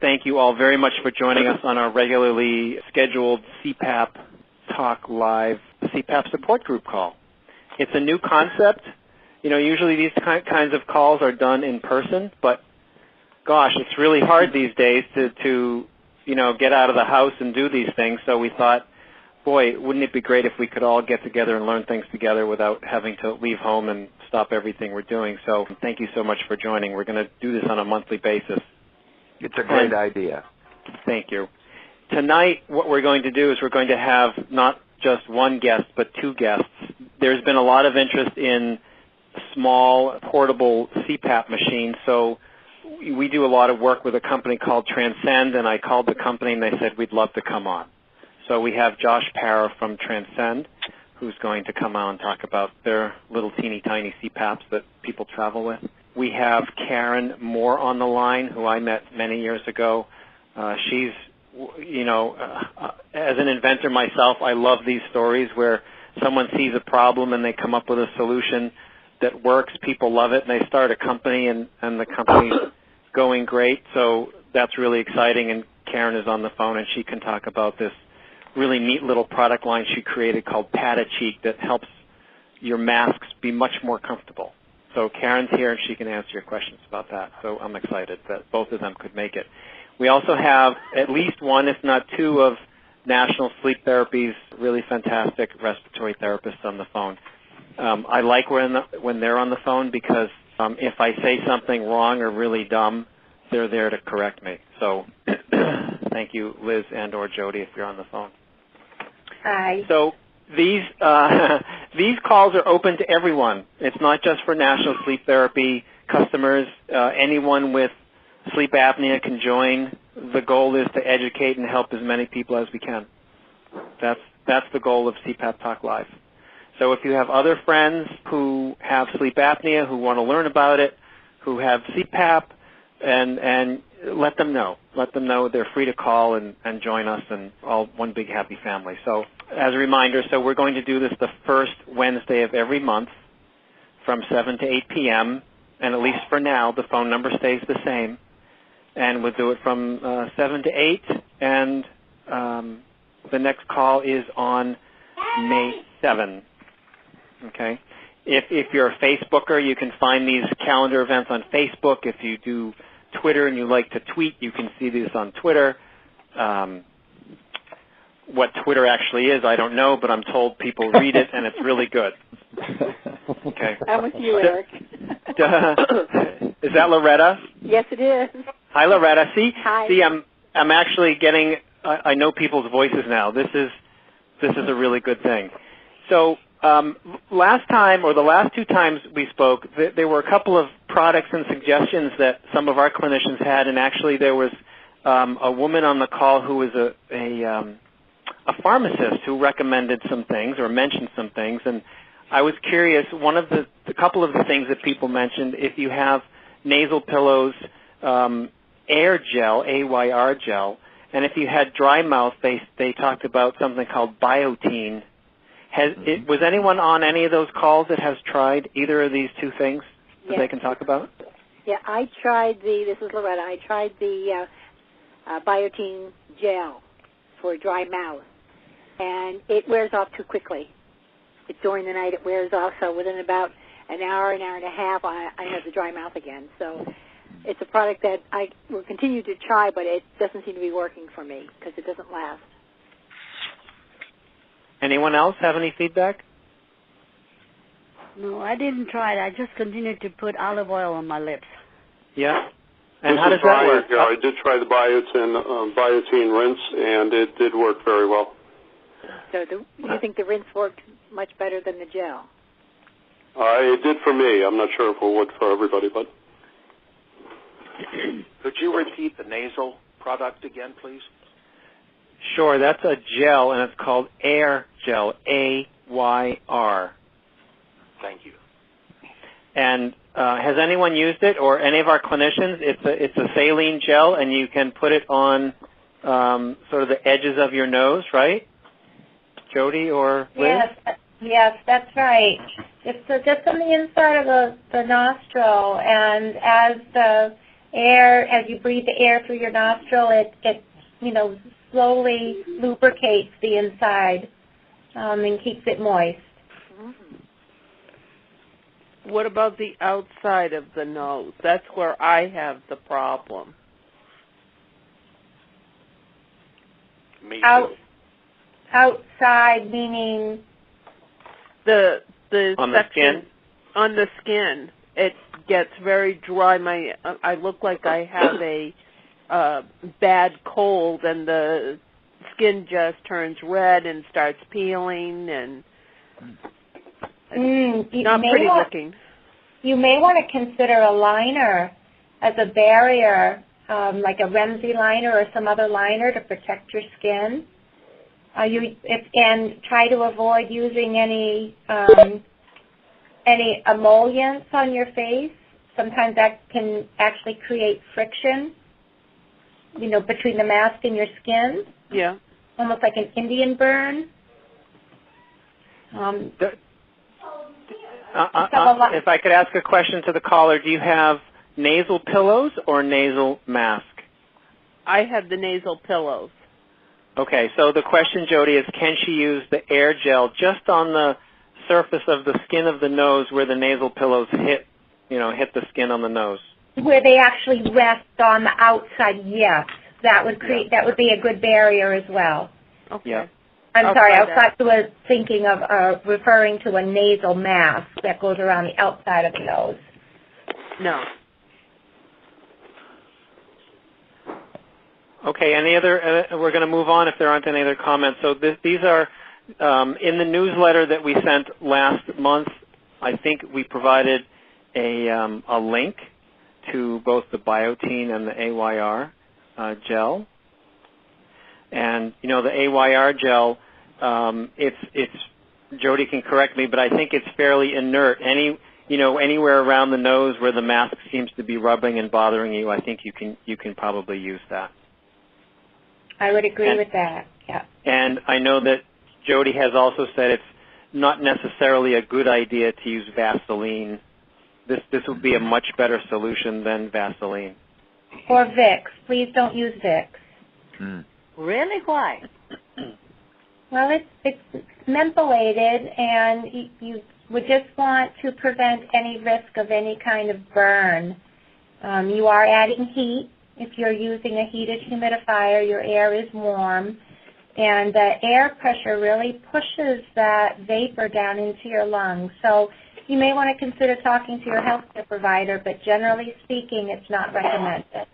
thank you all very much for joining us on our regularly scheduled CPAP Talk Live CPAP support group call. It's a new concept. You know, usually these kinds of calls are done in person, but gosh, it's really hard these days to you know, get out of the house and do these things. So we thought, boy, wouldn't it be great if we could all get together and learn things together without having to leave home and stop everything we're doing. So thank you so much for joining. We're going to do this on a monthly basis. It's a great idea. Thank you. Tonight, what we're going to do is we're going to have not just one guest, but two guests. There's been a lot of interest in small, portable CPAP machines, so we do a lot of work with a company called Transcend, and I called the company and they said we'd love to come on. So we have Josh Parra from Transcend, who's going to come on and talk about their little teeny tiny CPAPs that people travel with. We have Karen Moore on the line, who I met many years ago. She's, you know, as an inventor myself, I love these stories where someone sees a problem and they come up with a solution that works. People love it, and they start a company, and the company's going great. So that's really exciting, and Karen is on the phone, and she can talk about this really neat little product line she created called Pad-A-Cheek that helps your masks be much more comfortable. So Karen's here, and she can answer your questions about that. So I'm excited that both of them could make it. We also have at least one, if not two, of National Sleep Therapy's really fantastic respiratory therapists on the phone. I like when they're on the phone because if I say something wrong or really dumb, they're there to correct me. So thank you, Liz and or Jody, if you're on the phone. Hi. So these calls are open to everyone. It's not just for National Sleep Therapy customers. Anyone with sleep apnea can join. The goal is to educate and help as many people as we can. That's the goal of CPAP Talk Live. So if you have other friends who have sleep apnea, who want to learn about it, who have CPAP, and let them know. Let them know they're free to call and join us, and all one big happy family. So as a reminder, so we're going to do this the first Wednesday of every month from 7 to 8 p.m., and at least for now, the phone number stays the same. And we'll do it from 7 to 8, and the next call is on May 7. Okay. If you're a Facebooker, you can find these calendar events on Facebook. If you do Twitter and you like to tweet, you can see these on Twitter. What Twitter actually is, I don't know, but I'm told people read it, and it's really good. Okay. I'm with you, Eric. Is that Loretta? Yes, it is. Hi, Loretta. Hi. See, I'm actually getting. I know people's voices now. This is a really good thing. So last time, or the last two times we spoke, there were a couple of products and suggestions that some of our clinicians had, and actually there was a woman on the call who was a pharmacist who recommended some things or mentioned some things, and I was curious. One of the couple of the things that people mentioned, if you have nasal pillows, air gel, AYR gel, and if you had dry mouth, they talked about something called Biotine. Was anyone on any of those calls that has tried either of these two things that they can talk about? Yeah, I tried this is Loretta, I tried the Biotine gel for dry mouth, and it wears off too quickly. During the night it wears off, so within about an hour and a half, I have the dry mouth again. So it's a product that I will continue to try, but it doesn't seem to be working for me because it doesn't last. Anyone else have any feedback? No, I didn't try it. I just continued to put olive oil on my lips. Yeah. And how does that work? Yeah, I did try the Biotine rinse, and it did work very well. So do you think the rinse worked much better than the gel? It did for me. I'm not sure if it would for everybody, but. Could you repeat the nasal product again, please? Sure. That's a gel, and it's called Air Gel, AYR. Thank you. And has anyone used it, or any of our clinicians? It's a saline gel, and you can put it on sort of the edges of your nose, right? Jody or Liz? Yes, that's right. It's just on the inside of the nostril, and as the air, as you breathe the air through your nostril, it slowly lubricates the inside and keeps it moist. What about the outside of the nose? That's where I have the problem. Me too. Outside meaning The On the section skin? on the skin, it gets very dry. I look like I have a bad cold, and the skin just turns red and starts peeling, and not pretty looking. You may want to consider a liner as a barrier, like a Remsey liner or some other liner to protect your skin. And try to avoid using any emollients on your face. Sometimes that can actually create friction, between the mask and your skin. Yeah. Almost like an Indian burn. If I could ask a question to the caller, do you have nasal pillows or nasal mask? I have the nasal pillows. Okay, so the question, Jody, is can she use the air gel just on the surface of the skin of the nose where the nasal pillows hit the skin on the nose? Where they actually rest on the outside, yes. That would be a good barrier as well. Okay. Yeah. I'm sorry, I was thinking of referring to a nasal mask that goes around the outside of the nose. No. Okay, any other, we're going to move on if there aren't any other comments. So these are, in the newsletter that we sent last month, I think we provided a link to both the Biotene and the AYR gel. And, the AYR gel, it's Jody can correct me, but I think it's fairly inert. Anywhere around the nose where the mask seems to be rubbing and bothering you, I think you can probably use that. I would agree with that, yeah. And I know that Jody has also said it's not necessarily a good idea to use Vaseline. This would be a much better solution than Vaseline. Or Vicks. Please don't use Vicks. Really? Why? Well, it's mentholated, and you would just want to prevent any risk of any kind of burn. You are adding heat. If you're using a heated humidifier, your air is warm, and the air pressure really pushes that vapor down into your lungs. So you may want to consider talking to your healthcare provider, but generally speaking, it's not recommended.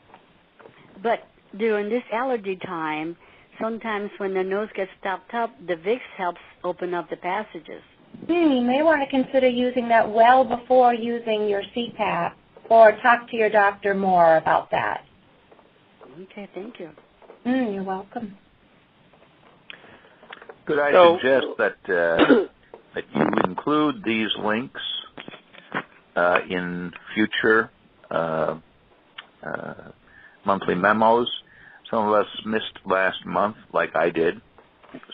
But during this allergy time, sometimes when the nose gets stopped up, the Vicks helps open up the passages. You may want to consider using that well before using your CPAP, or talk to your doctor more about that. Okay, thank you. You're welcome. Could I suggest that you include these links in future monthly memos? Some of us missed last month, like I did,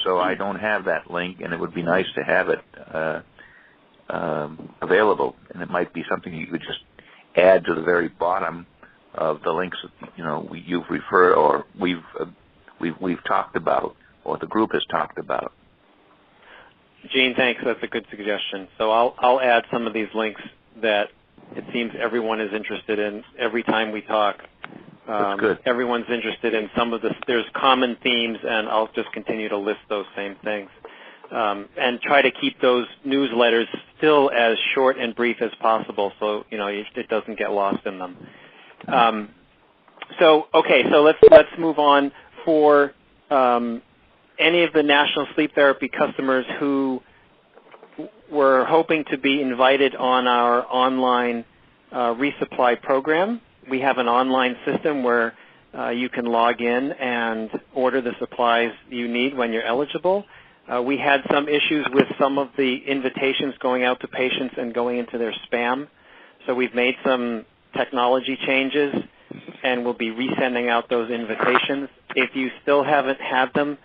so I don't have that link, and it would be nice to have it available. And it might be something you could just add to the very bottom of the links that you've referred, or we've talked about, or the group has talked about. Gene, thanks. That's a good suggestion. So I'll add some of these links that it seems everyone is interested in every time we talk. That's good. Everyone's interested in some of there's common themes, and I'll just continue to list those same things. And try to keep those newsletters still as short and brief as possible so, it doesn't get lost in them. So let's move on. For any of the National Sleep Therapy customers who were hoping to be invited on our online resupply program, we have an online system where you can log in and order the supplies you need when you're eligible. We had some issues with some of the invitations going out to patients and going into their spam, so we've made some technology changes, and we'll be resending out those invitations. If you still haven't had them,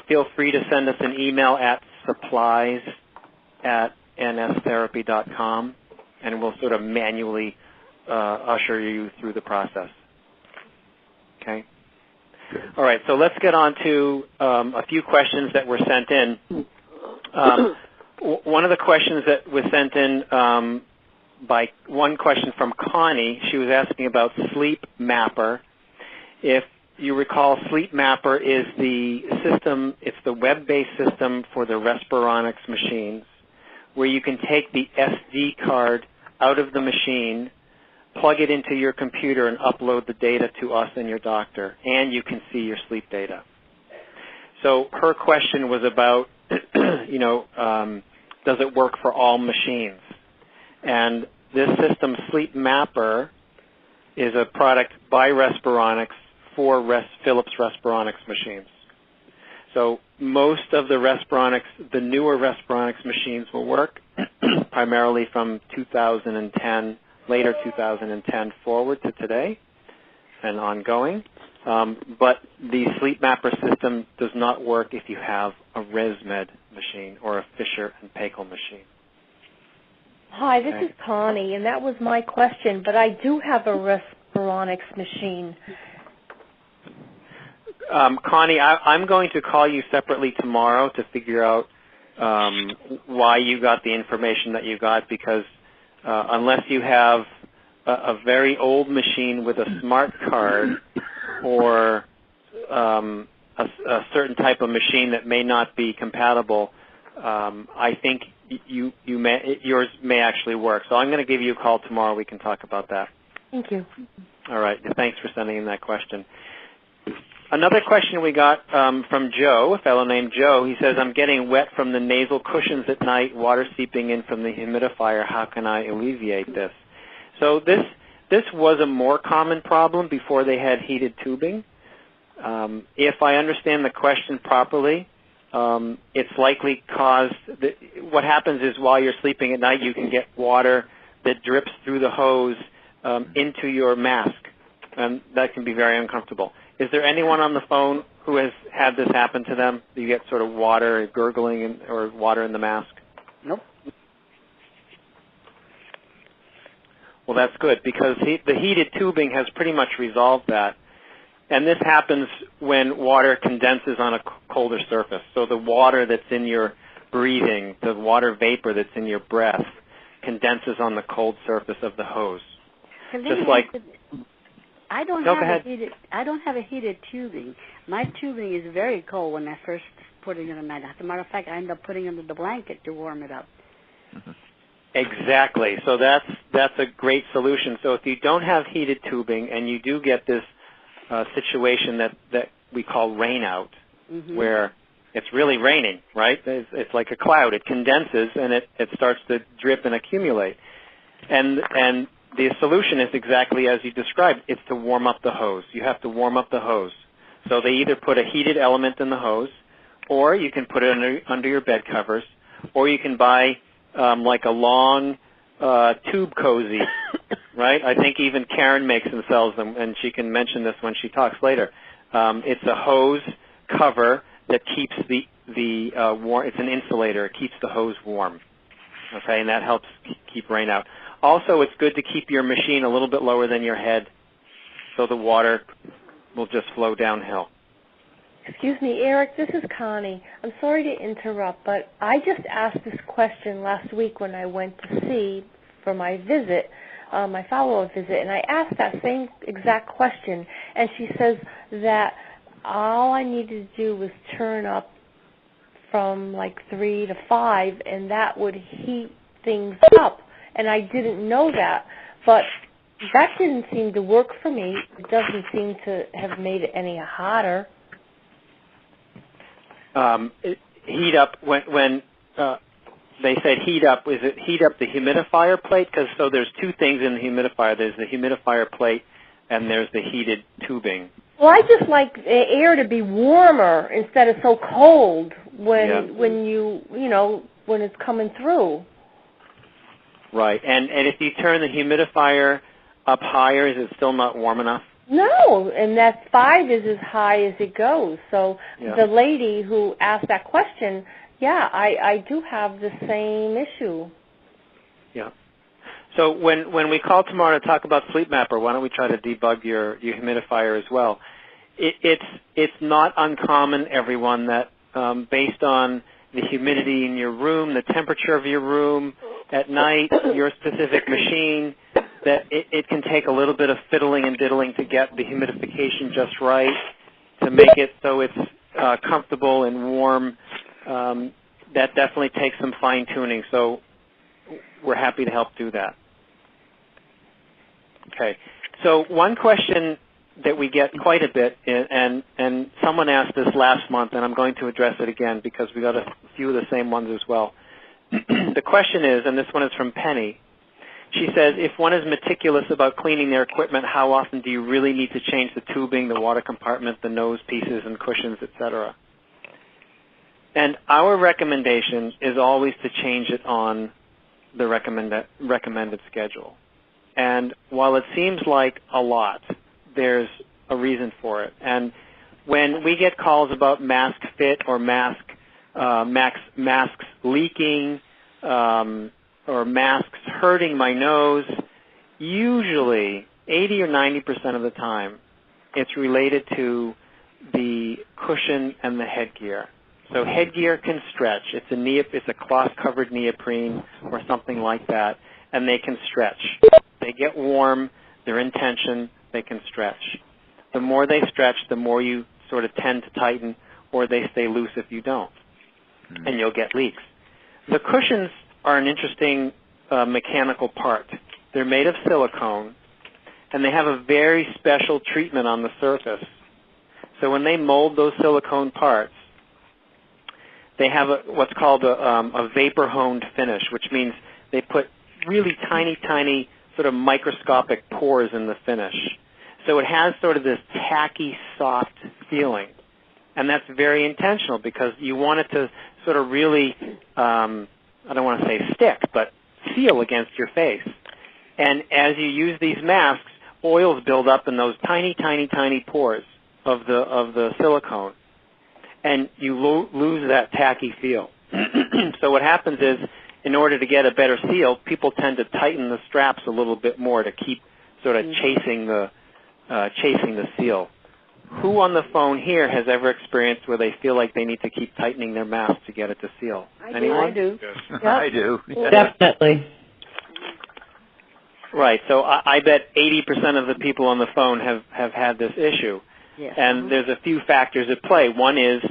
feel free to send us an email at supplies@nstherapy.com, and we'll sort of manually usher you through the process. Okay? All right, so let's get on to a few questions that were sent in. One of the questions that was sent in by one question from Connie, she was asking about Sleep Mapper. If you recall, Sleep Mapper is the system, it's the web-based system for the Respironics machines, where you can take the SD card out of the machine, plug it into your computer, and upload the data to us and your doctor, and you can see your sleep data. So her question was about, does it work for all machines? And this system, Sleep Mapper, is a product by Respironics for Philips Respironics machines. So most of the newer Respironics machines will work primarily from 2010, later 2010 forward to today and ongoing. But the Sleep Mapper system does not work if you have a ResMed machine or a Fisher and Paykel machine. Hi, this is Connie, and that was my question, but I do have a Respironics machine. Connie, I'm going to call you separately tomorrow to figure out why you got the information that you got, because unless you have a very old machine with a smart card or a certain type of machine that may not be compatible, I think yours may actually work. So I'm going to give you a call tomorrow. We can talk about that. Thank you. All right. Thanks for sending in that question. Another question we got from Joe, a fellow named Joe. He says, I'm getting wet from the nasal cushions at night, water seeping in from the humidifier. How can I alleviate this? So this was a more common problem before they had heated tubing. If I understand the question properly, it's likely caused, what happens is while you're sleeping at night, you can get water that drips through the hose into your mask, and that can be very uncomfortable. Is there anyone on the phone who has had this happen to them? Do you get sort of water gurgling or water in the mask? Nope. Well, that's good, because the heated tubing has pretty much resolved that. And this happens when water condenses on a colder surface. So the water that's in your breathing, the water vapor that's in your breath, condenses on the cold surface of the hose. Just like I don't have a heated tubing. My tubing is very cold when I first put it in at night. As a matter of fact, I end up putting it under the blanket to warm it up. Exactly. So that's a great solution. So if you don't have heated tubing and you do get this situation that we call rain out, where it's really raining, right? It's like a cloud. It condenses and it starts to drip and accumulate. And the solution is exactly as you described. It's to warm up the hose. You have to warm up the hose. So they either put a heated element in the hose, or you can put it under your bed covers, or you can buy like a long tube cozy, right? I think even Karen makes and sells them, and she can mention this when she talks later. It's a hose cover that keeps the warm. It's an insulator. It keeps the hose warm. Okay, and that helps keep rain out. Also, it's good to keep your machine a little bit lower than your head, so the water will just flow downhill. Excuse me, Eric, this is Connie. I'm sorry to interrupt, but I just asked this question last week when I went to see for my visit, my follow-up visit, and I asked that same exact question, and she says that all I needed to do was turn up from like 3 to 5, and that would heat things up. And I didn't know that, but that didn't seem to work for me. It doesn't seem to have made it any hotter. Heat up, when they said heat up, is it heat up the humidifier plate? Because so there's two things in the humidifier. There's the humidifier plate and there's the heated tubing. Well, I just like the air to be warmer instead of so cold when when it's coming through. Right, and if you turn the humidifier up higher, is it still not warm enough? No, and that 5 is as high as it goes. So the lady who asked that question, I do have the same issue. Yeah. So when we call tomorrow to talk about Sleep Mapper, why don't we try to debug your humidifier as well? It's not uncommon, everyone, that based on the humidity in your room, the temperature of your room at night, your specific machine, that it can take a little bit of fiddling and diddling to get the humidification just right, to make it so it's comfortable and warm. That definitely takes some fine-tuning, so we're happy to help do that. Okay, so one question that we get quite a bit, and someone asked this last month, and I'm going to address it again because we got a few of the same ones as well. The question is, and this one is from Penny, she says, if one is meticulous about cleaning their equipment, how often do you really need to change the tubing, the water compartment, the nose pieces and cushions, etc.? And our recommendation is always to change it on the recommended schedule. And while it seems like a lot, there's a reason for it. And when we get calls about mask fit or masks leaking or masks hurting my nose, usually 80 or 90% of the time it's related to the cushion and the headgear. So headgear can stretch. It's a cloth-covered neoprene or something like that, and they can stretch. They get warm, they're in tension, they can stretch. The more they stretch, the more you sort of tend to tighten, or they stay loose if you don't, and you'll get leaks. The cushions are an interesting mechanical part. They're made of silicone, and they have a very special treatment on the surface. So when they mold those silicone parts, they have what's called a vapor-honed finish, which means they put really tiny, tiny sort of microscopic pores in the finish. So it has sort of this tacky, soft feeling. And that's very intentional because you want it to sort of really, I don't want to say stick, but seal against your face. And as you use these masks, oils build up in those tiny, tiny, tiny pores of the silicone. And you lose that tacky feel. So what happens is, in order to get a better seal, people tend to tighten the straps a little bit more to keep sort of chasing the seal. Who on the phone here has ever experienced where they feel like they need to keep tightening their mask to get it to seal? Anyone? I do. Yes. Yep. I do. Definitely. Right. So I bet 80% of the people on the phone have had this issue. Yes. And there's a few factors at play. One is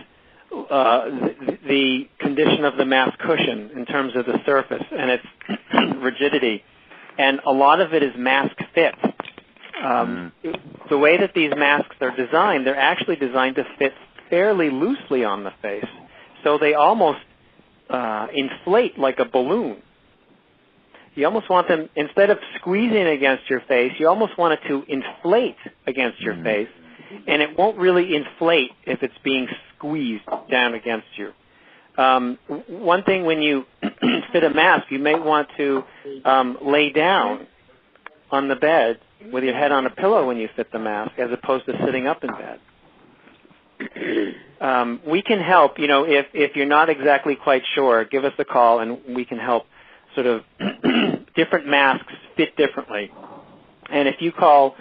the condition of the mask cushion in terms of the surface and its rigidity. And a lot of it is mask fit. The way that these masks are designed, they're actually designed to fit fairly loosely on the face. So they almost inflate like a balloon. You almost want them, instead of squeezing against your face, you almost want it to inflate against your face. And it won't really inflate if it's being squeezed down against you. One thing when you fit a mask, you may want to lay down on the bed with your head on a pillow when you fit the mask as opposed to sitting up in bed. We can help, if you're not exactly quite sure, give us a call and we can help sort of different masks fit differently. And if you call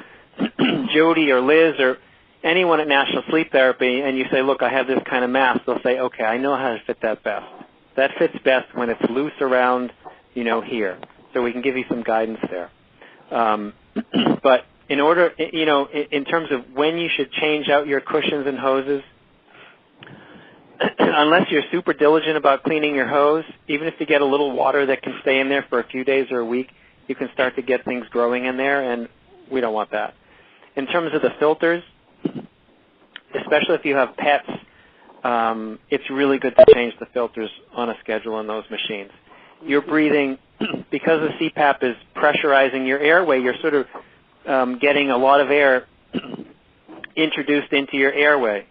Jody or Liz or anyone at National Sleep Therapy and you say, look, I have this kind of mask, they'll say, okay, I know how to fit that best. That fits best when it's loose around, here. So we can give you some guidance there. But in order, in terms of when you should change out your cushions and hoses, unless you're super diligent about cleaning your hose, even if you get a little water that can stay in there for a few days or a week, you can start to get things growing in there, and we don't want that. In terms of the filters, especially if you have pets, it's really good to change the filters on a schedule on those machines. You're breathing, because the CPAP is pressurizing your airway, you're sort of getting a lot of air introduced into your airway.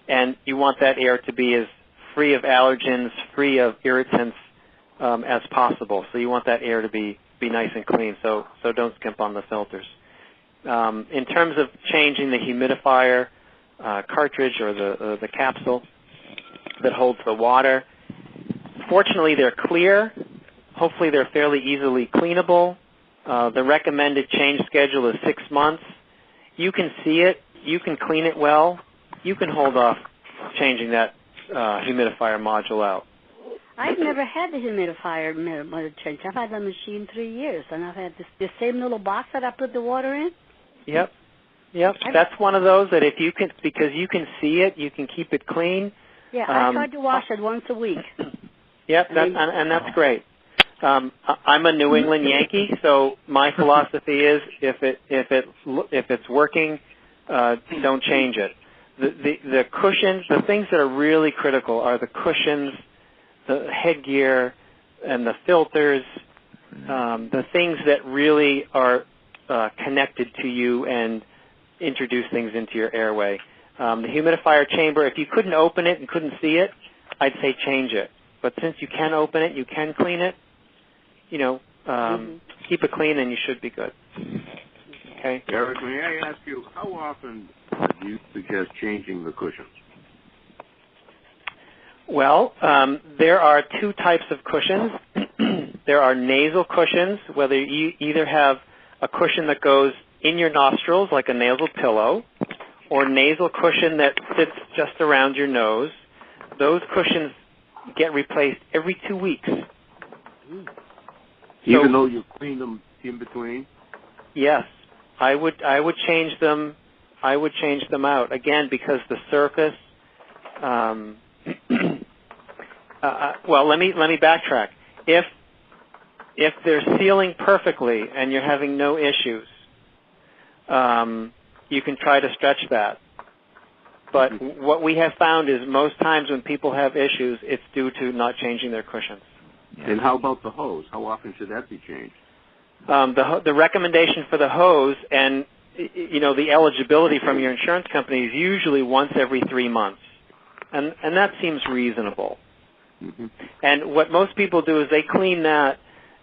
And you want that air to be as free of allergens, free of irritants as possible. So you want that air to be nice and clean, so don't skimp on the filters. In terms of changing the humidifier cartridge or the capsule that holds the water, fortunately they're clear. Hopefully they're fairly easily cleanable. The recommended change schedule is 6 months. You can see it. You can clean it well. You can hold off changing that humidifier module out. I've never had the humidifier module change. I've had the machine 3 years, and I've had this same little box that I put the water in. Yep. That's one of those that if you can, because you can see it, you can keep it clean. Yeah, I try to wash it once a week. Yep, and that's great. I'm a New England Yankee, so my philosophy is if it's working, don't change it. The cushions, the things that are really critical are the cushions, the headgear, and the filters, the things that really are connected to you and introduce things into your airway. The humidifier chamber, if you couldn't open it and couldn't see it, I'd say change it. But since you can open it, you can clean it, keep it clean and you should be good. Okay. Eric, may I ask you, how often do you suggest changing the cushions? Well, there are two types of cushions. There are nasal cushions, whether you either have a cushion that goes in your nostrils like a nasal pillow or nasal cushion that sits just around your nose. Those cushions get replaced every 2 weeks. Even though you clean them in between? Yes. I would change them. I would change them out again because the surface. Well, let me backtrack. If they're sealing perfectly and you're having no issues, you can try to stretch that. But what we have found is most times when people have issues, it's due to not changing their cushions. And how about the hose? How often should that be changed? The recommendation for the hose and the eligibility from your insurance company is usually once every 3 months, and that seems reasonable. Mm-hmm. And what most people do is they clean that.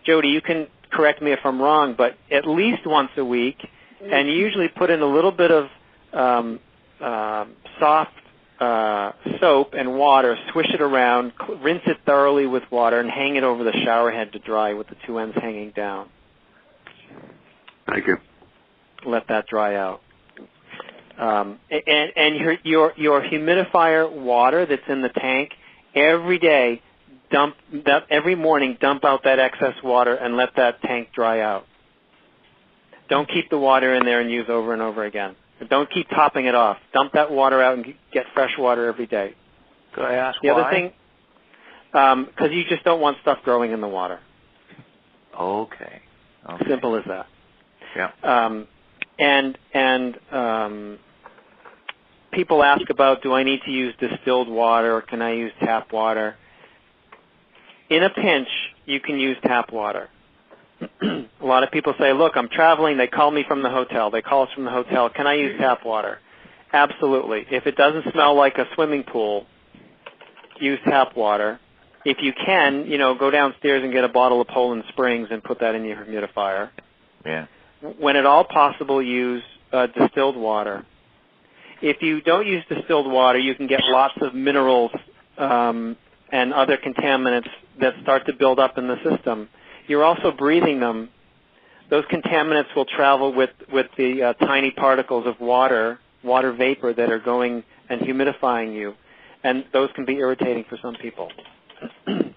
Jody, you can correct me if I'm wrong, but at least once a week, and you usually put in a little bit of soft soap and water, swish it around, rinse it thoroughly with water, and hang it over the shower head to dry with the two ends hanging down. Thank you. Let that dry out. And your humidifier water that's in the tank, every day, every morning, dump out that excess water and let that tank dry out. Don't keep the water in there and use over and over again. Don't keep topping it off. Dump that water out and get fresh water every day. Could I ask the why? Other thing, because you just don't want stuff growing in the water. Okay. Simple as that. Yeah. People ask about, do I need to use distilled water or can I use tap water? In a pinch, you can use tap water. A lot of people say, look, I'm traveling. They call me from the hotel. They call us from the hotel. Can I use tap water? Absolutely. If it doesn't smell like a swimming pool, use tap water. If you can, go downstairs and get a bottle of Poland Springs and put that in your humidifier. Yeah. When at all possible, use distilled water. If you don't use distilled water, you can get lots of minerals and other contaminants that start to build up in the system. You're also breathing them. Those contaminants will travel with the tiny particles of water vapor that are going and humidifying you, and those can be irritating for some people.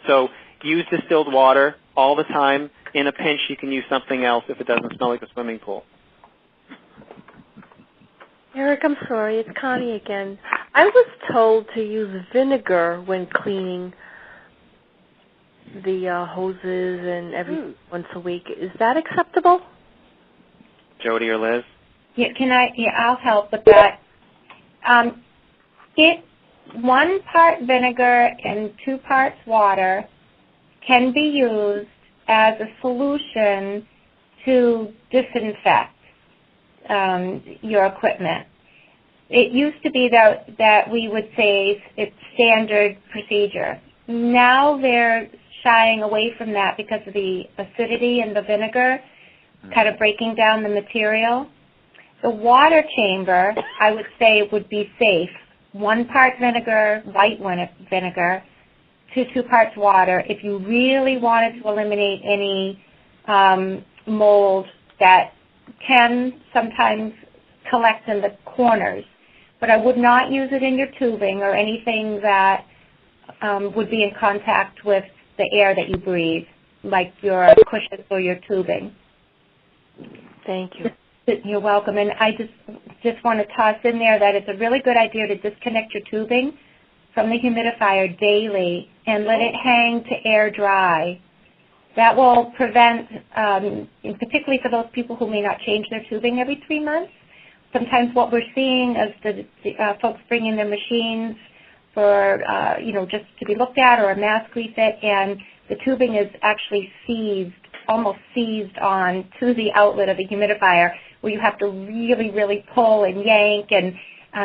So use distilled water all the time. In a pinch, you can use something else if it doesn't smell like a swimming pool. Eric, I'm sorry. It's Connie again. I was told to use vinegar when cleaning the hoses and every once a week. Is that acceptable? Jody or Liz? Yeah, I'll help with that. 1 part vinegar and 2 parts water can be used as a solution to disinfect your equipment. It used to be that we would say it's standard procedure. Now they're shying away from that because of the acidity in the vinegar, kind of breaking down the material. The water chamber, I would say, would be safe. 1 part vinegar, white vinegar, 2 parts water. If you really wanted to eliminate any mold that can sometimes collect in the corners. But I would not use it in your tubing or anything that would be in contact with the air that you breathe, like your cushions or your tubing. Thank you. You're welcome. And I just want to toss in there that it's a really good idea to disconnect your tubing from the humidifier daily and let it hang to air dry. That will prevent, particularly for those people who may not change their tubing every 3 months, sometimes what we're seeing is the folks bring in their machines for, just to be looked at or a mask refit, and the tubing is actually almost seized on to the outlet of the humidifier, where you have to really, really pull and yank, and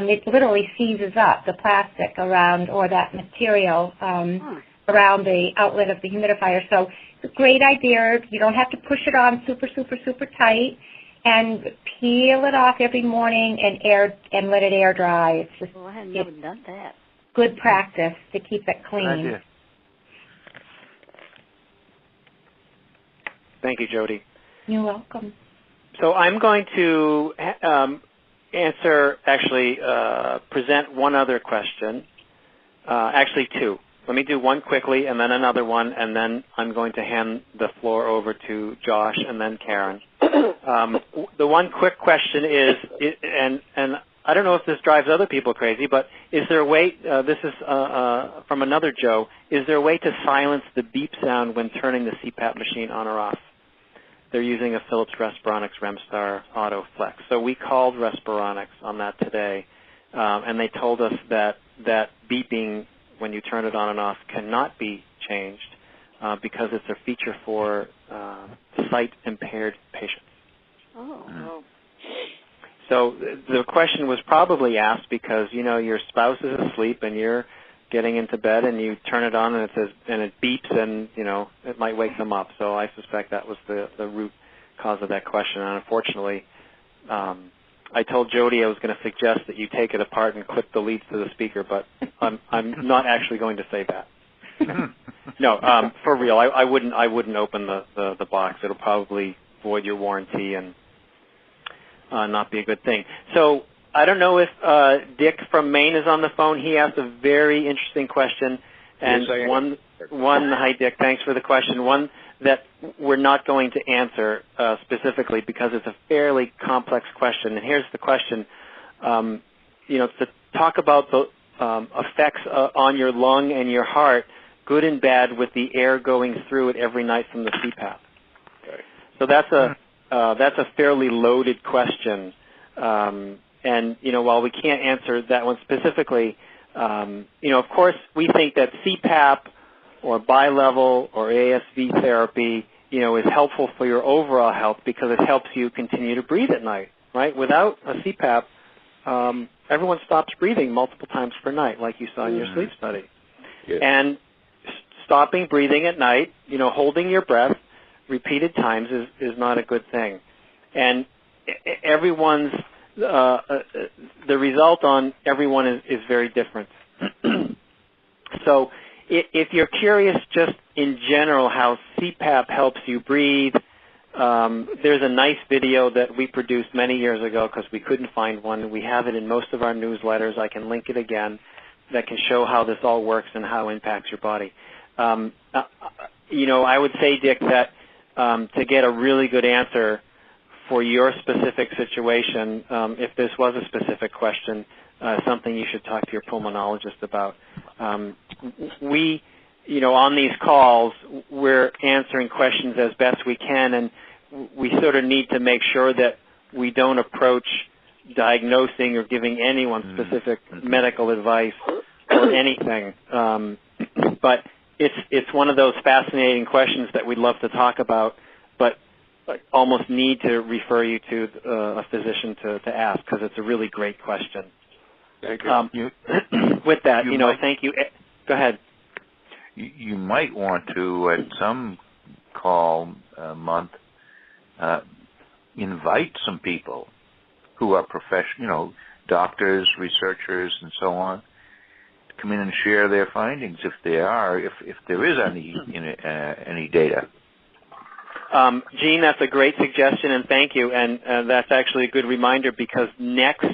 it literally seizes up the plastic around, or that material around the outlet of the humidifier. So it's a great idea. You don't have to push it on super, super, super tight, and peel it off every morning and let it air dry. It's just I have never done that. Good practice to keep it clean. Good idea. Thank you, Jody. You're welcome. So I'm going to present one other question, actually two. Let me do one quickly and then another one, and then I'm going to hand the floor over to Josh and then Karen. The one quick question is, and I don't know if this drives other people crazy, but is there a way, this is from another Joe, is there a way to silence the beep sound when turning the CPAP machine on or off? They're using a Philips Respironics RemStar Auto Flex. So we called Respironics on that today, and they told us that beeping when you turn it on and off cannot be changed because it's a feature for sight-impaired patients. Oh. So the question was probably asked because, your spouse is asleep and you're getting into bed and you turn it on and it beeps and, it might wake them up. So I suspect that was the root cause of that question. And unfortunately, I told Jody I was going to suggest that you take it apart and clip the leads to the speaker, but I'm not actually going to say that. No, for real, I wouldn't open the box. It'll probably void your warranty and not be a good thing. So I don't know if Dick from Maine is on the phone. He asked a very interesting question, and Yes, hi Dick, thanks for the question. One that we're not going to answer specifically because it's a fairly complex question. And here's the question: to talk about the effects on your lung and your heart, good and bad, with the air going through it every night from the CPAP. Okay. So that's a fairly loaded question. And, while we can't answer that one specifically, of course, we think that CPAP or bilevel or ASV therapy, is helpful for your overall health because it helps you continue to breathe at night, right? Without a CPAP, everyone stops breathing multiple times per night, like you saw in your sleep study. Yes. And stopping breathing at night, holding your breath repeated times is not a good thing. And everyone's the result on everyone is very different. So if you're curious just in general how CPAP helps you breathe, there's a nice video that we produced many years ago because we couldn't find one. We have it in most of our newsletters. I can link it again that can show how this all works and how it impacts your body. I would say, Dick, that to get a really good answer for your specific situation, if this was a specific question, something you should talk to your pulmonologist about. We, on these calls, we're answering questions as best we can, and we sort of need to make sure that we don't approach diagnosing or giving anyone specific medical advice or anything. But it's one of those fascinating questions that we'd love to talk about, but almost need to refer you to a physician to ask because it's a really great question. Thank you. With that, thank you. Go ahead. You might want to, at some call month, invite some people who are professional, doctors, researchers, and so on, to come in and share their findings if there is any data. Gene, that's a great suggestion, and thank you. And that's actually a good reminder because next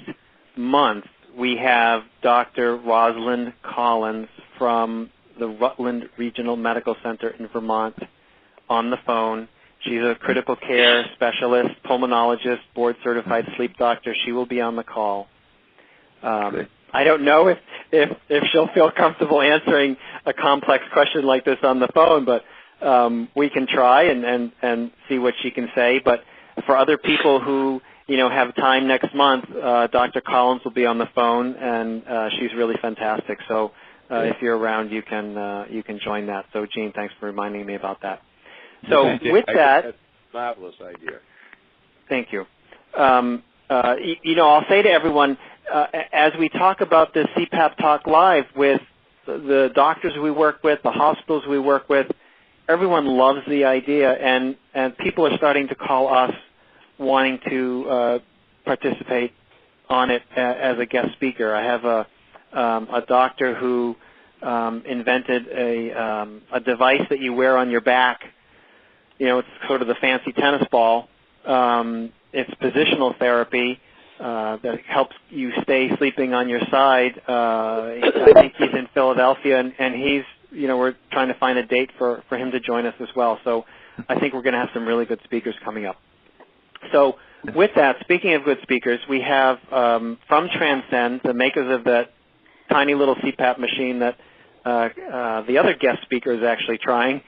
month we have Dr. Rosalind Collins from the Rutland Regional Medical Center in Vermont on the phone. She's a critical care specialist, pulmonologist, board-certified sleep doctor. She will be on the call. I don't know if she'll feel comfortable answering a complex question like this on the phone, but we can try and see what she can say. But for other people who have time next month, Dr. Collins will be on the phone, and she's really fantastic. So if you're around, you can join that. So Gene, thanks for reminding me about that. So with that, that's a marvelous idea. Thank you. I'll say to everyone, as we talk about this CPAP Talk Live with the doctors we work with, the hospitals we work with, everyone loves the idea, and people are starting to call us wanting to participate on it as a guest speaker. I have a doctor who invented a device that you wear on your back. It's sort of the fancy tennis ball. It's positional therapy that helps you stay sleeping on your side. I think he's in Philadelphia, and he's, we're trying to find a date for him to join us as well. So I think we're going to have some really good speakers coming up. So with that, speaking of good speakers, we have from Transcend, the makers of that tiny little CPAP machine that the other guest speaker is actually trying.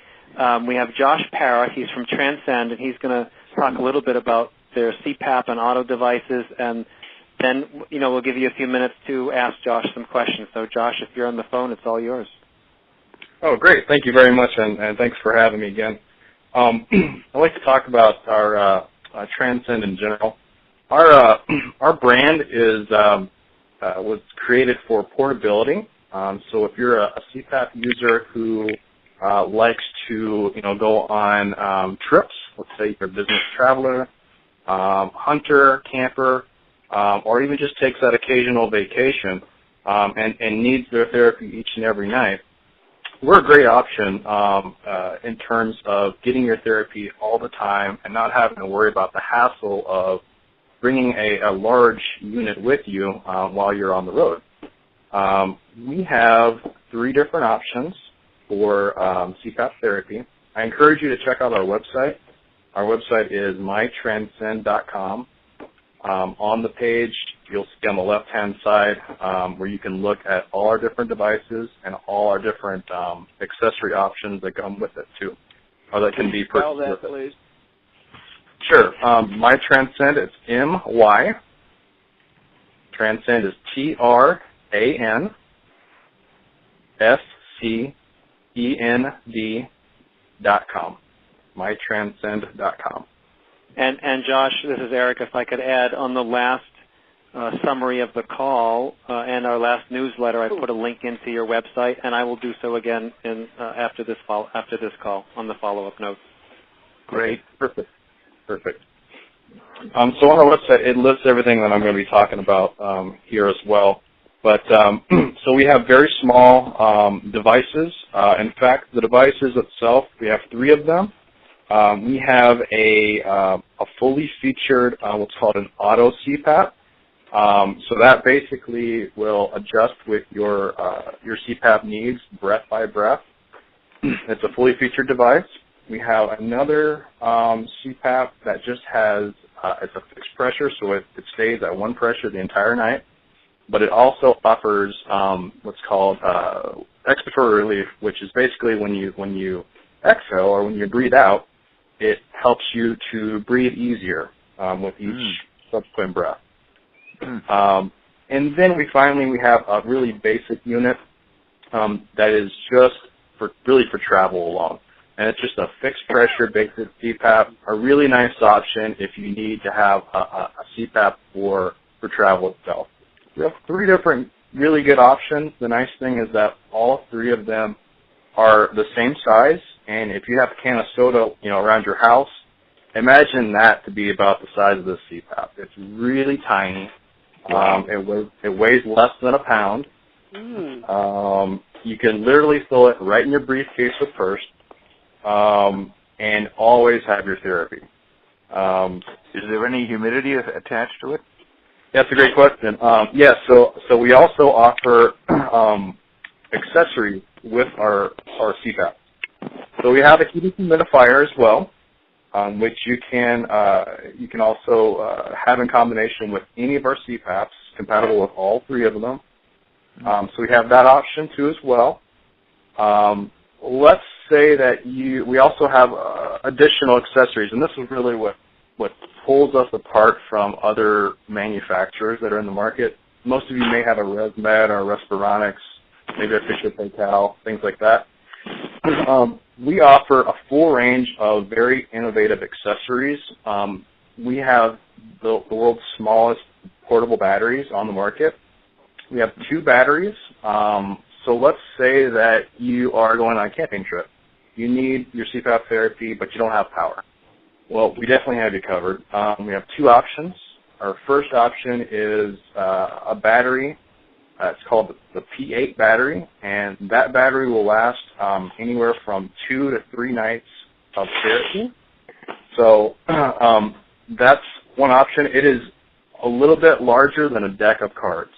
We have Josh Parra. He's from Transcend, and he's going to talk a little bit about their CPAP and auto devices, and then we'll give you a few minutes to ask Josh some questions. So Josh, if you're on the phone, it's all yours. Oh, great. Thank you very much, and thanks for having me again. I'd like to talk about our Transcend in general. Our brand was created for portability. So if you're a CPAP user who likes to go on trips, let's say you're a business traveler, hunter, camper, or even just takes that occasional vacation and needs their therapy each and every night, we're a great option in terms of getting your therapy all the time and not having to worry about the hassle of bringing a large unit with you while you're on the road. We have 3 different options for CPAP therapy. I encourage you to check out our website. Our website is mytranscend.com. On the page, you'll see on the left-hand side where you can look at all our different devices and all our different accessory options that come with it, too, or that can be purchased with it. Spell that, please. Sure. MyTranscend, it's M-Y. Transcend is TRANSCEND.com. mytranscend.com. And Josh, this is Eric. If I could add, on the last summary of the call and our last newsletter, I put a link into your website, and I will do so again after this call on the follow-up notes. Great. Perfect. So on our website, it lists everything that I'm going to be talking about here as well. But so we have very small devices. In fact, the devices itself, we have 3 of them. We have a fully featured what's called an auto CPAP. So that basically will adjust with your CPAP needs breath by breath. It's a fully featured device. We have another CPAP that just has it's a fixed pressure, so it stays at one pressure the entire night. But it also offers what's called expiratory relief, which is basically when you exhale or when you breathe out, it helps you to breathe easier with each subsequent breath. And then we have a really basic unit that is just for travel alone. And it's just a fixed pressure basic CPAP, a really nice option if you need to have a CPAP for travel itself. We have 3 different really good options. The nice thing is that all 3 of them are the same size, and if you have a can of soda, around your house, imagine that to be about the size of this CPAP. It's really tiny. It weighs less than a pound. You can literally fill it right in your briefcase with purse. and always have your therapy. Is there any humidity attached to it? That's a great question. Yes, so we also offer accessories with our CPAP. So we have a heated humidifier as well, which you can also have in combination with any of our CPAPs, compatible with all three of them. So we have that option too as well. Let's say that we also have additional accessories, and this is really what pulls us apart from other manufacturers that are in the market. Most of you may have a ResMed or a Respironics, maybe a Fisher Paykel, things like that. We offer a full range of very innovative accessories. We have the world's smallest portable batteries on the market. We have 2 batteries. So let's say that you are going on a camping trip. You need your CPAP therapy, but you don't have power. Well, we definitely have you covered. We have 2 options. Our first option is a battery. It's called the P8 battery, and that battery will last anywhere from 2 to 3 nights of therapy. So that's one option. It is a little bit larger than a deck of cards.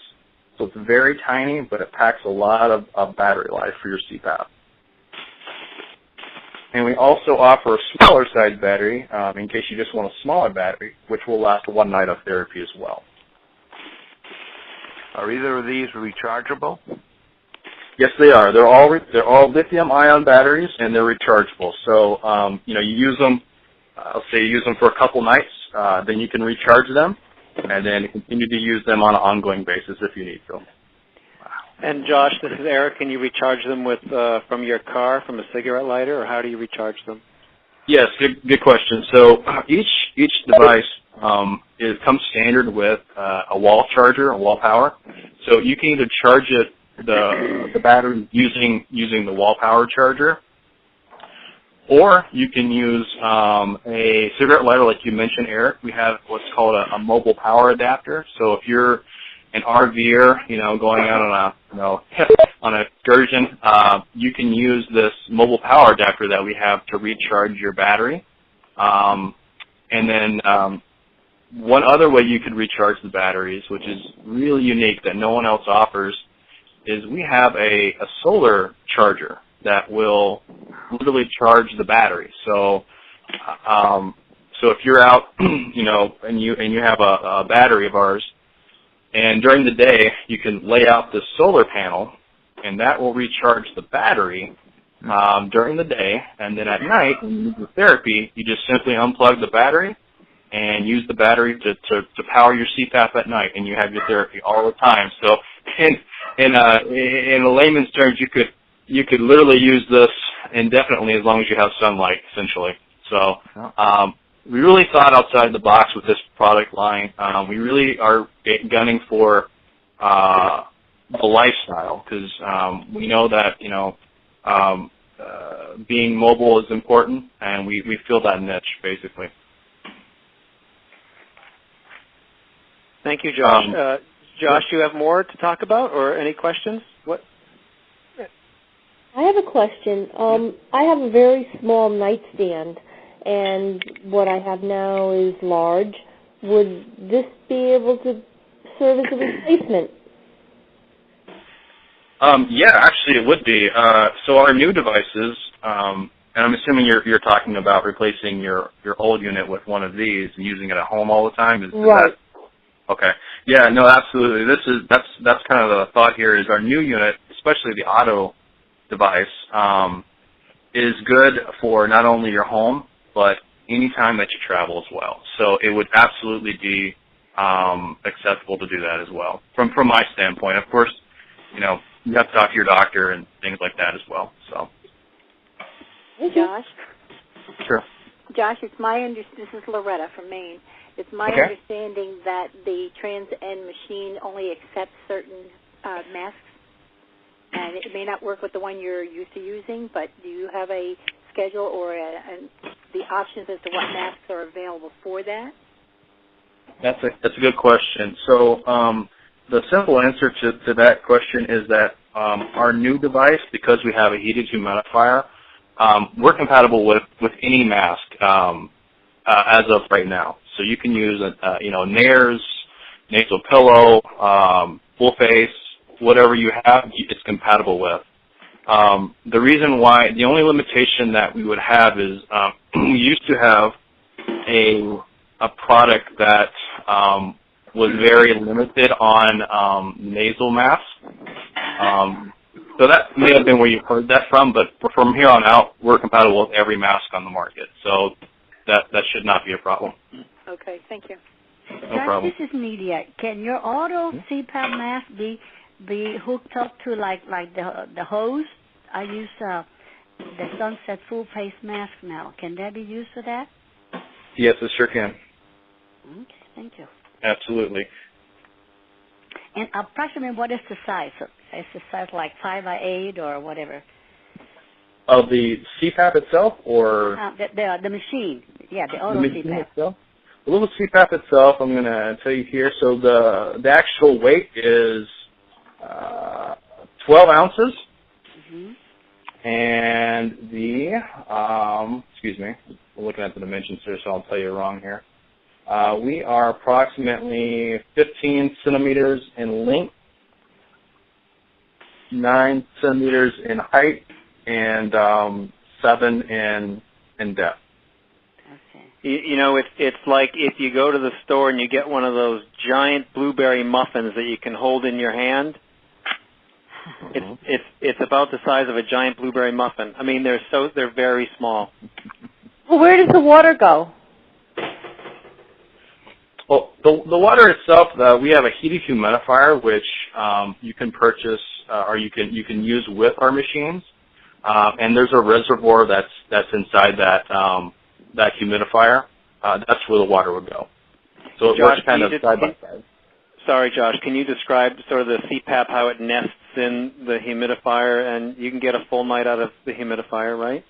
So it's very tiny, but it packs a lot of battery life for your CPAP. And we also offer a smaller size battery in case you just want a smaller battery, which will last 1 night of therapy as well. Are either of these rechargeable? Yes, they are. They're all lithium-ion batteries, and they're rechargeable. So you use them. Let's say you use them for a couple nights, then you can recharge them, and then continue to use them on an ongoing basis if you need to. And Josh, this is Eric. Can you recharge them with from your car, from a cigarette lighter, or how do you recharge them? Yes, good question. So each device comes standard with a wall charger, a wall power. So you can either charge the battery using the wall power charger, or you can use a cigarette lighter, like you mentioned, Eric. We have what's called a mobile power adapter. So if you're an RVer, going out on an excursion, you can use this mobile power adapter that we have to recharge your battery. And then one other way you could recharge the batteries, which is really unique that no one else offers, is we have a solar charger that will literally charge the battery. So if you're out, and you have a battery of ours, and during the day, you can lay out this solar panel, and that will recharge the battery during the day. And then at night, when you do therapy, you just simply unplug the battery and use the battery to power your CPAP at night, and you have your therapy all the time. So in a layman's terms, you could literally use this indefinitely as long as you have sunlight, essentially. So we really thought outside the box with this product line. We really are gunning for the lifestyle, because we know that being mobile is important, and we feel that niche basically. Thank you, Josh. Josh, do you have more to talk about, or any questions? What? I have a question. I have a very small nightstand, and what I have now is large. Would this be able to serve as a replacement? Yeah, actually it would be. So our new devices, and I'm assuming you're talking about replacing your old unit with one of these and using it at home all the time. Is right. Okay. Yeah, no, absolutely. That's kind of the thought here, is our new unit, especially the auto device, is good for not only your home, but any time that you travel as well. So it would absolutely be acceptable to do that as well. From my standpoint, of course, you have to talk to your doctor and things like that as well. So. Josh? Sure. Josh, this is Loretta from Maine. It's my understanding that the Trans N machine only accepts certain masks, and it may not work with the one you're used to using, but do you have a schedule or the options as to what masks are available for that? That's a good question. So the simple answer to that question is that our new device, because we have a heated humidifier, we're compatible with any mask as of right now. So you can use NAIRS, nasal pillow, full face, whatever you have, it's compatible with. The only limitation that we would have is we used to have a product that was very limited on nasal masks. So that may have been where you heard that from, but from here on out, we're compatible with every mask on the market. So that should not be a problem. Okay, thank you. No problem. This is Media. Can your auto CPAP mask be hooked up to like the hose? I use the Sunset full face mask now. Can that be used for that? Yes, it sure can. Okay, thank you. Absolutely. And approximately, what is the size? Is the size like 5x8 or whatever? Of the CPAP itself, or the machine? Yeah, the auto machine CPAP. itself. The little CPAP itself, I'm going to tell you here. So the actual weight is 12 ounces, and the excuse me, we're looking at the dimensions here, so I'll tell you wrong here. We are approximately 15 centimeters in length, 9 centimeters in height, and 7 in depth. Okay. You know, it's like if you go to the store and you get one of those giant blueberry muffins that you can hold in your hand. It's about the size of a giant blueberry muffin. I mean, they're very small. Well, where does the water go? Well, the water itself, we have a heated humidifier which you can purchase or you can use with our machines, and there's a reservoir that's inside that humidifier. That's where the water would go. So it works kind of side by side. Sorry, Josh. Can you describe sort of the CPAP, how it nests in the humidifier, and you can get a full night out of the humidifier, right?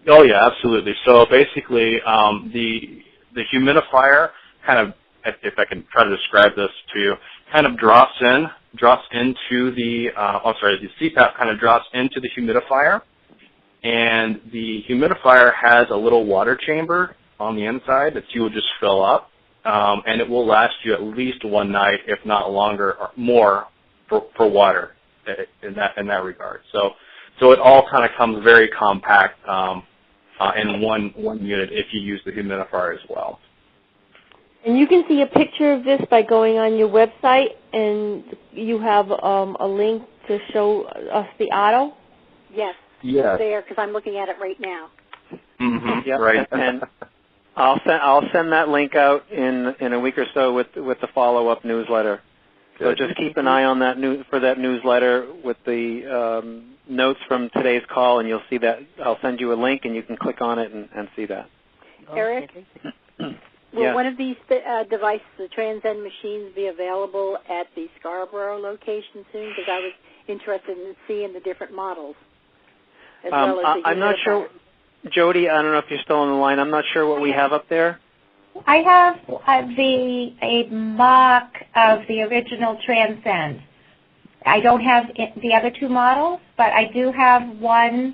Oh yeah, absolutely. So basically, the humidifier kind of, if I can try to describe this to you, kind of drops into the CPAP kind of drops into the humidifier, and the humidifier has a little water chamber on the inside that you will just fill up, and it will last you at least one night, if not longer or more, for water in that regard. So it all kind of comes very compact in one unit if you use the humidifier as well. And you can see a picture of this by going on your website, and you have a link to show us the auto? Yes. Yes. There, because I'm looking at it right now. Mm-hmm. Yep. Right. And I'll send that link out in a week or so with the follow-up newsletter. Good. So just keep an eye on that for that newsletter with the notes from today's call, and you'll see that. I'll send you a link, and you can click on it and see that. Eric? Will one of these devices, the Transcend machines, be available at the Scarborough location soon? Because I was interested in seeing the different models. As well as the I'm not sure. Jody, I don't know if you're still on the line. I'm not sure what we have up there. I have a mock of the original Transcend. I don't have the other two models, but I do have one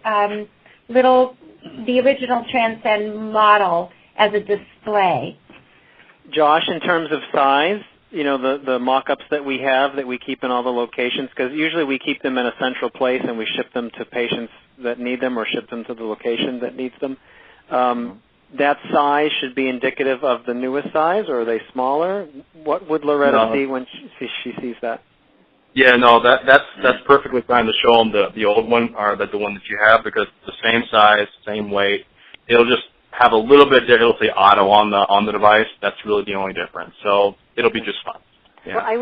the original Transcend model as a display. Josh, in terms of size, you know, the mock-ups that we have that we keep in all the locations, because usually we keep them in a central place and we ship them to patients that need them or ship them to the location that needs them. That size should be indicative of the newest size, or are they smaller? What would Loretta see when she sees that? Yeah, no, that's perfectly fine to show them the old one or the one that you have, because it's the same size, same weight. It'll just have a little bit. It'll say auto on the device. That's really the only difference. So it'll be just fine. Yeah. Well, I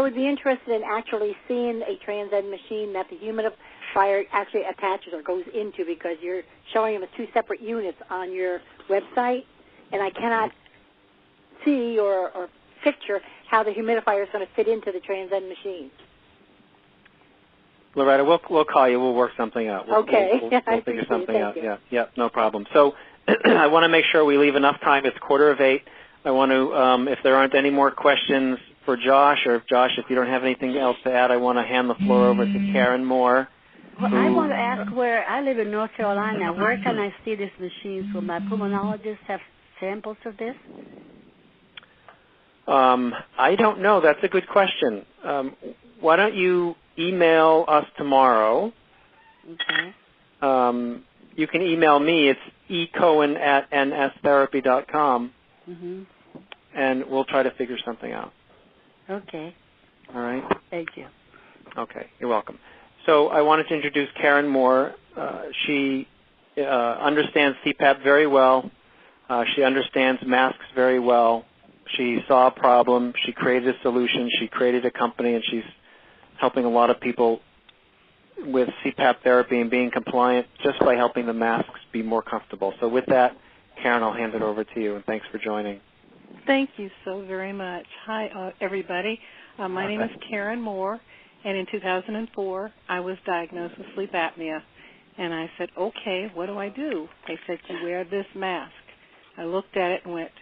would be interested in actually seeing a Transcend machine that the humidifier actually attaches or goes into, because you're showing them as two separate units on your website, and I cannot see or picture how the humidifier is going to fit into the Transcend machine. Loretta, we'll call you. We'll work something out. We'll figure something out. Yeah, no problem. So I want to make sure we leave enough time. It's 7:45. I want to, if there aren't any more questions for Josh, or Josh, if you don't have anything else to add, I want to hand the floor over to Karen Moore, Well, I want to ask where I live in North Carolina. Where can I see this machine? Will my pulmonologist have samples of this? I don't know. That's a good question. Why don't you email us tomorrow? Okay. You can email me. It's ecohen@nstherapy.com, and we'll try to figure something out. Okay. All right? Thank you. Okay. You're welcome. So I wanted to introduce Karen Moore. She understands CPAP very well. She understands masks very well. She saw a problem. She created a solution. She created a company, and she's helping a lot of people with CPAP therapy and being compliant just by helping the masks be more comfortable. So with that, Karen, I'll hand it over to you, and thanks for joining. Thank you so very much. Hi, everybody. My name is Karen Moore, and in 2004, I was diagnosed with sleep apnea. And I said, okay, what do I do? They said, you wear this mask. I looked at it and went,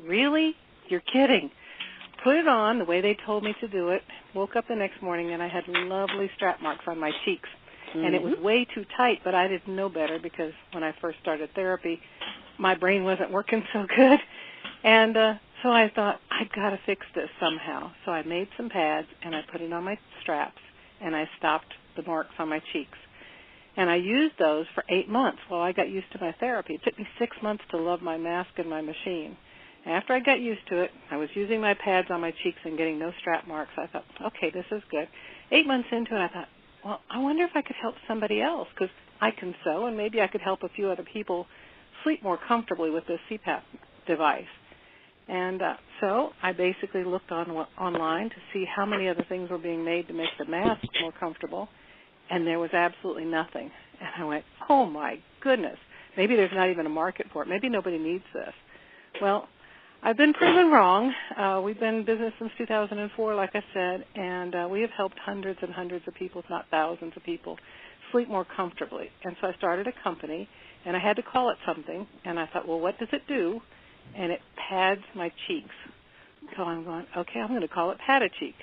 really? You're kidding. Put it on the way they told me to do it. Woke up the next morning, and I had lovely strap marks on my cheeks. And it was way too tight, but I didn't know better because when I first started therapy, my brain wasn't working so good. And so I thought, I've got to fix this somehow. So I made some pads, and I put it on my straps, and I stopped the marks on my cheeks. And I used those for 8 months while I got used to my therapy. It took me 6 months to love my mask and my machine. After I got used to it, I was using my pads on my cheeks and getting no strap marks. I thought, okay, this is good. 8 months into it, I thought, well, I wonder if I could help somebody else because I can sew, and maybe I could help a few other people sleep more comfortably with this CPAP device. And so I basically looked online to see how many other things were being made to make the mask more comfortable, and there was absolutely nothing. And I went, oh, my goodness, maybe there's not even a market for it. Maybe nobody needs this. Well, I've been proven wrong. We've been in business since 2004, like I said, and we have helped hundreds and hundreds of people, if not thousands of people, sleep more comfortably. And so I started a company, and I had to call it something, and I thought, well, what does it do? And it pads my cheeks. So I'm going, okay, I'm going to call it Pad-A-Cheek.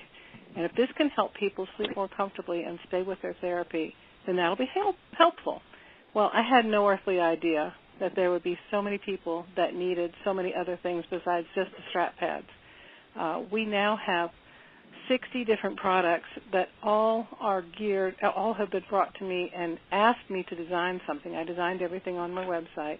And if this can help people sleep more comfortably and stay with their therapy, then that'll be helpful. Well, I had no earthly idea that there would be so many people that needed so many other things besides just the strap pads. We now have 60 different products that all have been brought to me and asked me to design something. I designed everything on my website,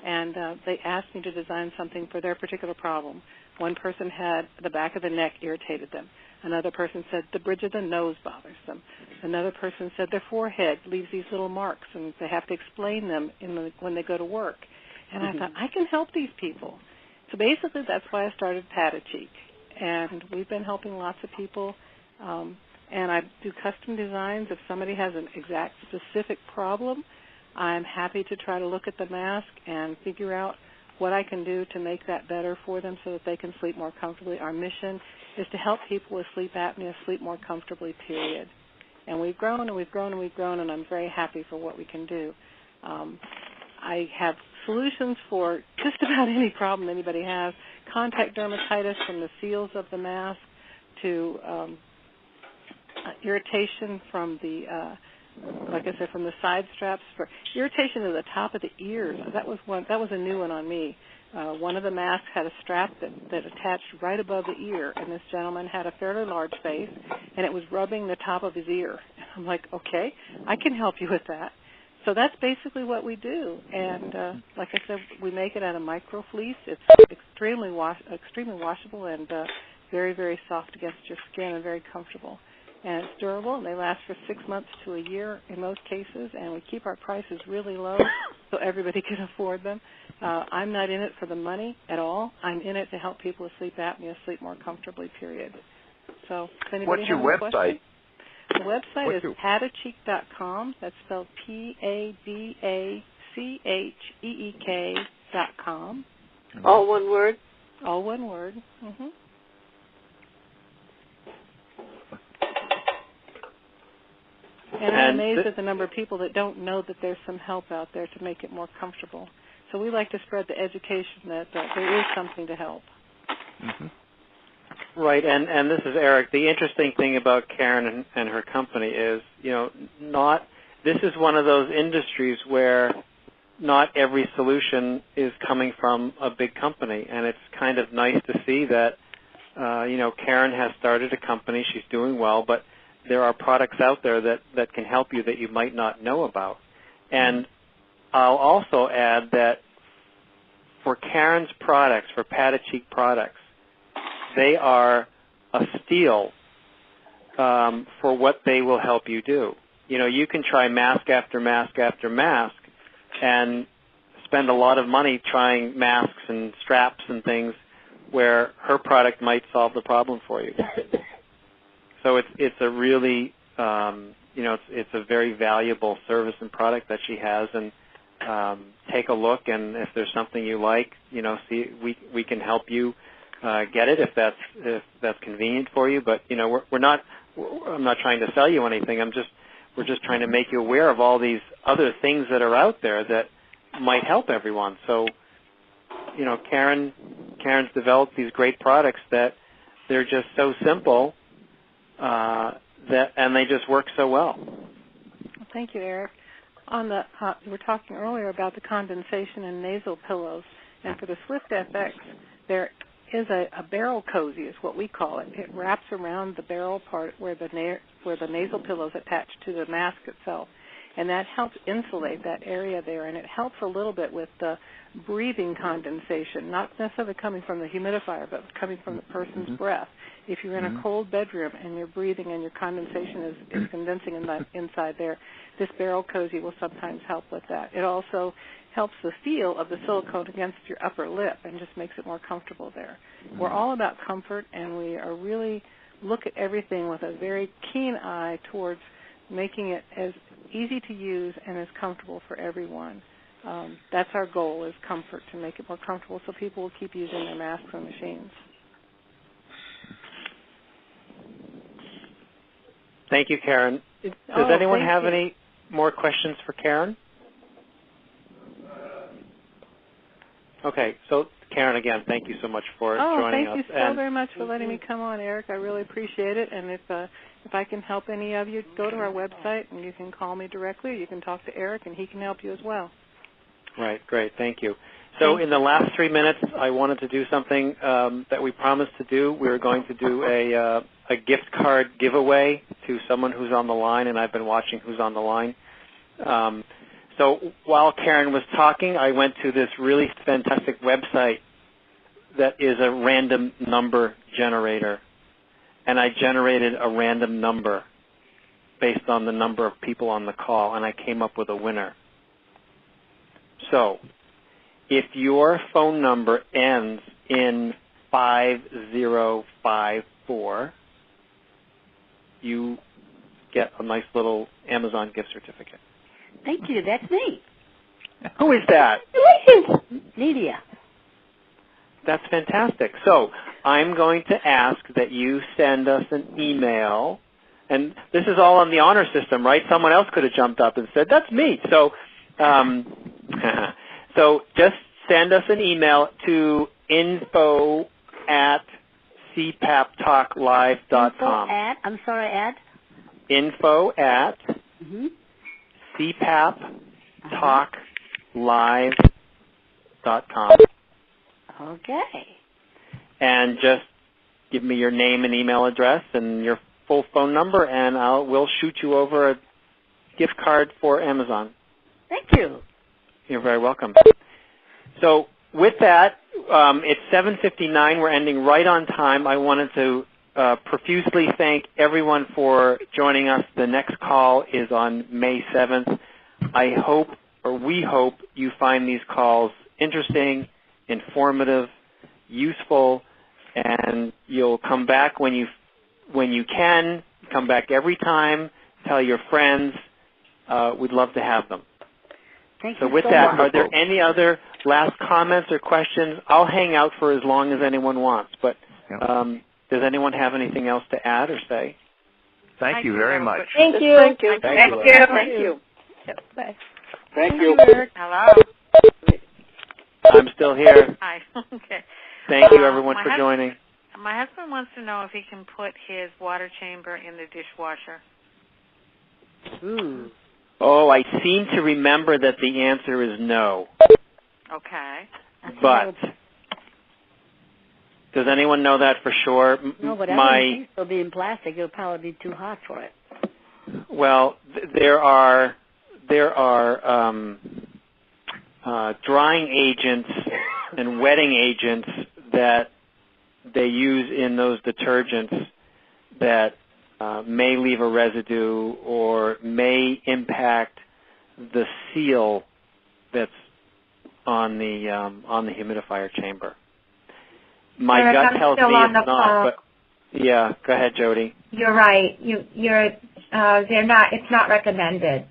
and they asked me to design something for their particular problem. One person had the back of the neck irritated them. Another person said the bridge of the nose bothers them. Another person said their forehead leaves these little marks, and they have to explain them when they go to work. And I thought, I can help these people. So basically that's why I started Pad-A-Cheek. And we've been helping lots of people. And I do custom designs. If somebody has an exact specific problem, I'm happy to try to look at the mask and figure out what I can do to make that better for them so that they can sleep more comfortably. Our mission is to help people with sleep apnea sleep more comfortably, period. And we've grown and we've grown and we've grown, and I'm very happy for what we can do. I have solutions for just about any problem anybody has. Contact dermatitis from the seals of the mask to irritation from the like I said, from the side straps, for irritation to the top of the ears. That was a new one on me. One of the masks had a strap that attached right above the ear, and this gentleman had a fairly large face, and it was rubbing the top of his ear. I'm like, okay, I can help you with that. So that's basically what we do. And like I said, we make it out of micro fleece. It's extremely washable and very, very soft against your skin and very comfortable. And it's durable, and they last for 6 months to a year in most cases, and we keep our prices really low so everybody can afford them. I'm not in it for the money at all. I'm in it to help people with sleep apnea sleep more comfortably, period. So if anybody What's your has a website? question, the website is Pad-A-Cheek.com. That's spelled Padacheek.com. All one word? All one word. Mm-hmm. And I'm amazed at the number of people that don't know that there's some help out there to make it more comfortable. So we like to spread the education that there is something to help. Mm-hmm. Right, and this is Eric. The interesting thing about Karen and her company is, not this is one of those industries where not every solution is coming from a big company, and it's kind of nice to see that, Karen has started a company. She's doing well, but there are products out there that can help you that you might not know about. And I'll also add that for Karen's products, for Patacheek products, they are a steal for what they will help you do. You can try mask after mask after mask and spend a lot of money trying masks and straps and things where her product might solve the problem for you. So it's a really, it's a very valuable service and product that she has. And take a look, and if there's something you like, see we can help you get it if that's convenient for you. But I'm not trying to sell you anything. We're just trying to make you aware of all these other things that are out there that might help everyone. So, Karen's developed these great products that they're just so simple and they just work so well. Thank you, Eric. We were talking earlier about the condensation in nasal pillows, and for the Swift FX, there is a barrel cozy, is what we call it. It wraps around the barrel part where the nasal pillow is attached to the mask itself, and that helps insulate that area there, and it helps a little bit with the breathing condensation, not necessarily coming from the humidifier, but coming from the person's breath. If you're in a cold bedroom and you're breathing and your condensation is condensing inside there, this barrel cozy will sometimes help with that. It also helps the feel of the silicone against your upper lip and just makes it more comfortable there. We're all about comfort, and we are really look at everything with a very keen eye towards making it as easy to use and as comfortable for everyone. That's our goal, is comfort, to make it more comfortable so people will keep using their masks and machines. Thank you, Karen. Does anyone have any more questions for Karen? Okay, so Karen, again, thank you so much for joining us. Thank you so very much for letting me come on, Eric. I really appreciate it. And if I can help any of you, go to our website and you can call me directly, or you can talk to Eric and he can help you as well. Right, great, thank you. So in the last 3 minutes, I wanted to do something that we promised to do. We were going to do a gift card giveaway to someone who's on the line, and I've been watching who's on the line. So while Karen was talking, I went to this really fantastic website that is a random number generator, and I generated a random number based on the number of people on the call, and I came up with a winner. So if your phone number ends in 5054, you get a nice little Amazon gift certificate. Thank you. That's me. Who is that? Lydia. That's fantastic. So I'm going to ask that you send us an email, and this is all on the honor system, right? Someone else could have jumped up and said, that's me. So so just send us an email to info@cpaptalklive.com. info@cpaptalklive.com. Okay. And just give me your name and email address and your full phone number, and we'll shoot you over a gift card for Amazon. Thank you. You're very welcome. So with that, it's 7:59. We're ending right on time. I wanted to profusely thank everyone for joining us. The next call is on May 7th. I hope, or we hope, you find these calls interesting, informative, useful, and you'll come back when you can. Come back every time. Tell your friends. We'd love to have them. Thank so you with so that, much. are there any other last comments or questions? I'll hang out for as long as anyone wants, but does anyone have anything else to add or say? Thank you very much. Thank you. Thank you. Thank you. Thank you. Yep. Bye. Thank you. Hello. I'm still here. Hi. Okay. Thank you, everyone, for joining. My husband wants to know if he can put his water chamber in the dishwasher. Ooh. Oh, I seem to remember that the answer is no. Okay. But does anyone know that for sure? No, but I don't think so. Being plastic, it'll probably be too hot for it. Well, there are drying agents and wetting agents that they use in those detergents that may leave a residue or may impact the seal that's on the humidifier chamber. My gut tells me it's not, but yeah, go ahead, Jody. You're right. They're not. It's not recommended.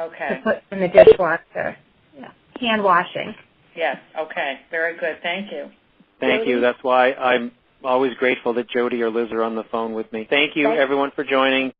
Okay. To put in the dishwasher. Yeah. Hand washing. Yes. Okay. Very good. Thank you. Thank you. That's why I'm always grateful that Jody or Liz are on the phone with me. Thank you, everyone, for joining.